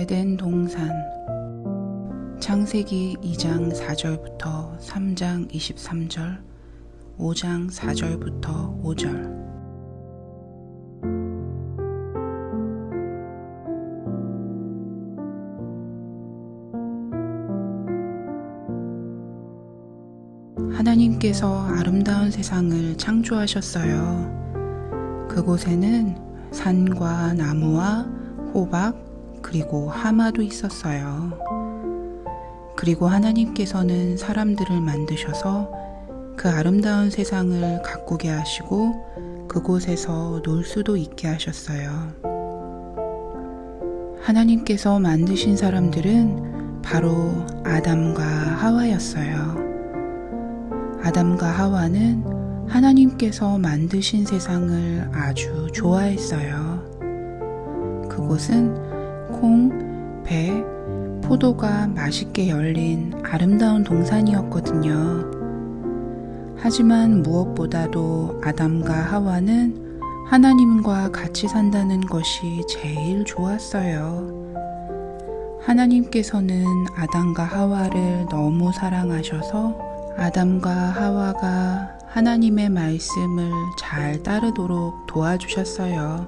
에덴 동산. 창세기 2장 4절부터 3장 23절, 5장 4절부터 5절. 하나님께서 아름다운 세상을 창조하셨어요. 그곳에는 산과 나무와 호박 그리고 하마도 있었어요. 그리고 하나님께서는 사람들을 만드셔서 그 아름다운 세상을 가꾸게 하시고 그곳에서 놀 수도 있게 하셨어요. 하나님께서 만드신 사람들은 바로 아담과 하와였어요. 아담과 하와는 하나님께서 만드신 세상을 아주 좋아했어요. 그곳은 콩, 배, 포도가 맛있게 열린 아름다운 동산이었거든요. 하지만 무엇보다도 아담과 하와는 하나님과 같이 산다는 것이 제일 좋았어요. 하나님께서는 아담과 하와를 너무 사랑하셔서 아담과 하와가 하나님의 말씀을 잘 따르도록 도와주셨어요.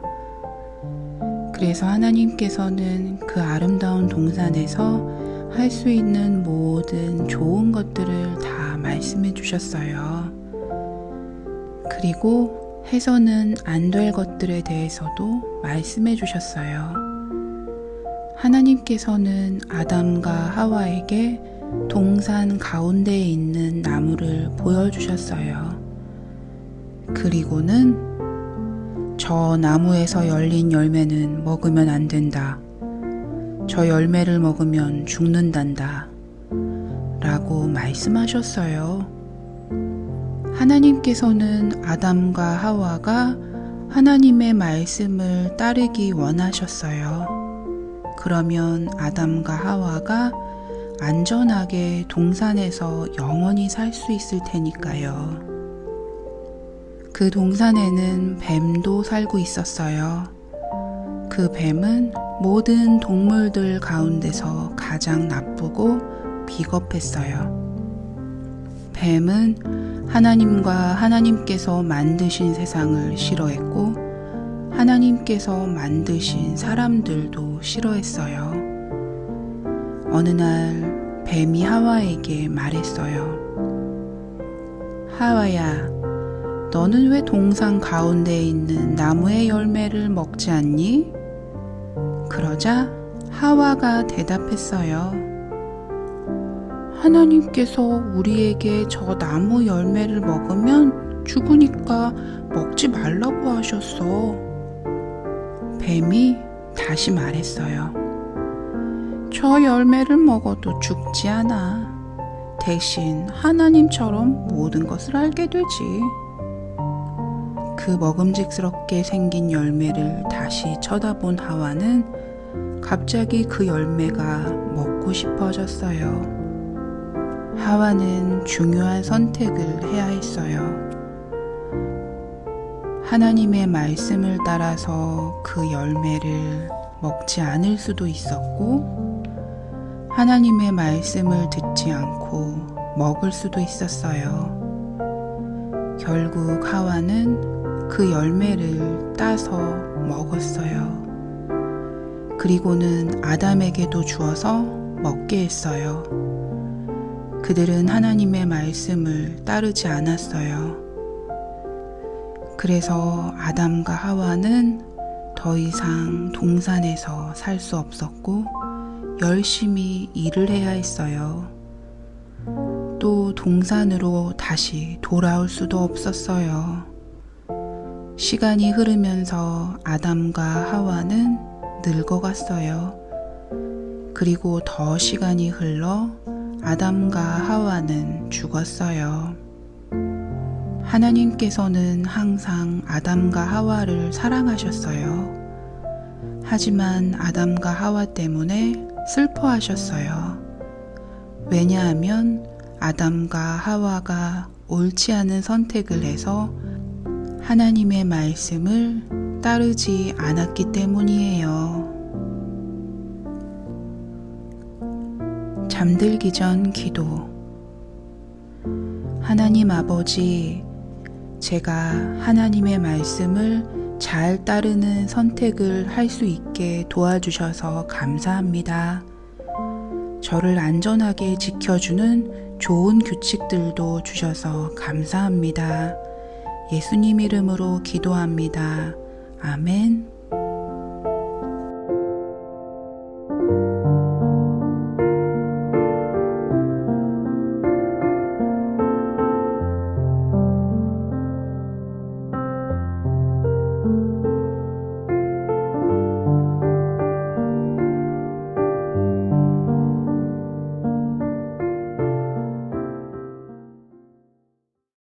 그래서 하나님께서는 그 아름다운 동산에서 할 수 있는 모든 좋은 것들을 다 말씀해 주셨어요. 그리고 해서는 안 될 것들에 대해서도 말씀해 주셨어요. 하나님께서는 아담과 하와에게 동산 가운데에 있는 나무를 보여주셨어요. 그리고는 저 나무에서 열린 열매는 먹으면 안 된다. 저 열매를 먹으면 죽는단다. 라고 말씀하셨어요. 하나님께서는 아담과 하와가 하나님의 말씀을 따르기 원하셨어요. 그러면 아담과 하와가 안전하게 동산에서 영원히 살 수 있을 테니까요. 그 동산에는 뱀도 살고 있었어요. 그 뱀은 모든 동물들 가운데서 가장 나쁘고 비겁했어요. 뱀은 하나님과 하나님께서 만드신 세상을 싫어했고 하나님께서 만드신 사람들도 싫어했어요. 어느 날 뱀이 하와에게 말했어요. 하와야, 너는 왜 동산 가운데에 있는 나무의 열매를 먹지 않니? 그러자 하와가 대답했어요. 하나님께서 우리에게 저 나무 열매를 먹으면 죽으니까 먹지 말라고 하셨어. 뱀이 다시 말했어요. 저 열매를 먹어도 죽지 않아. 대신 하나님처럼 모든 것을 알게 되지. 그 먹음직스럽게 생긴 열매를 다시 쳐다본 하와는 갑자기 그 열매가 먹고 싶어졌어요. 하와는 중요한 선택을 해야 했어요. 하나님의 말씀을 따라서 그 열매를 먹지 않을 수도 있었고 하나님의 말씀을 듣지 않고 먹을 수도 있었어요. 결국 하와는 그 열매를 따서 먹었어요. 그리고는 아담에게도 주어서 먹게 했어요. 그들은 하나님의 말씀을 따르지 않았어요. 그래서 아담과 하와는 더 이상 동산에서 살 수 없었고 열심히 일을 해야 했어요. 또 동산으로 다시 돌아올 수도 없었어요. 시간이 흐르면서 아담과 하와는 늙어갔어요. 그리고 더 시간이 흘러 아담과 하와는 죽었어요. 하나님께서는 항상 아담과 하와를 사랑하셨어요. 하지만 아담과 하와 때문에 슬퍼하셨어요. 왜냐하면 아담과 하와가 옳지 않은 선택을 해서 하나님의 말씀을 따르지 않았기 때문이에요. 잠들기 전 기도. 하나님 아버지, 제가 하나님의 말씀을 잘 따르는 선택을 할 수 있게 도와주셔서 감사합니다. 저를 안전하게 지켜주는 좋은 규칙들도 주셔서 감사합니다. 예수님 이름으로 기도합니다. 아멘.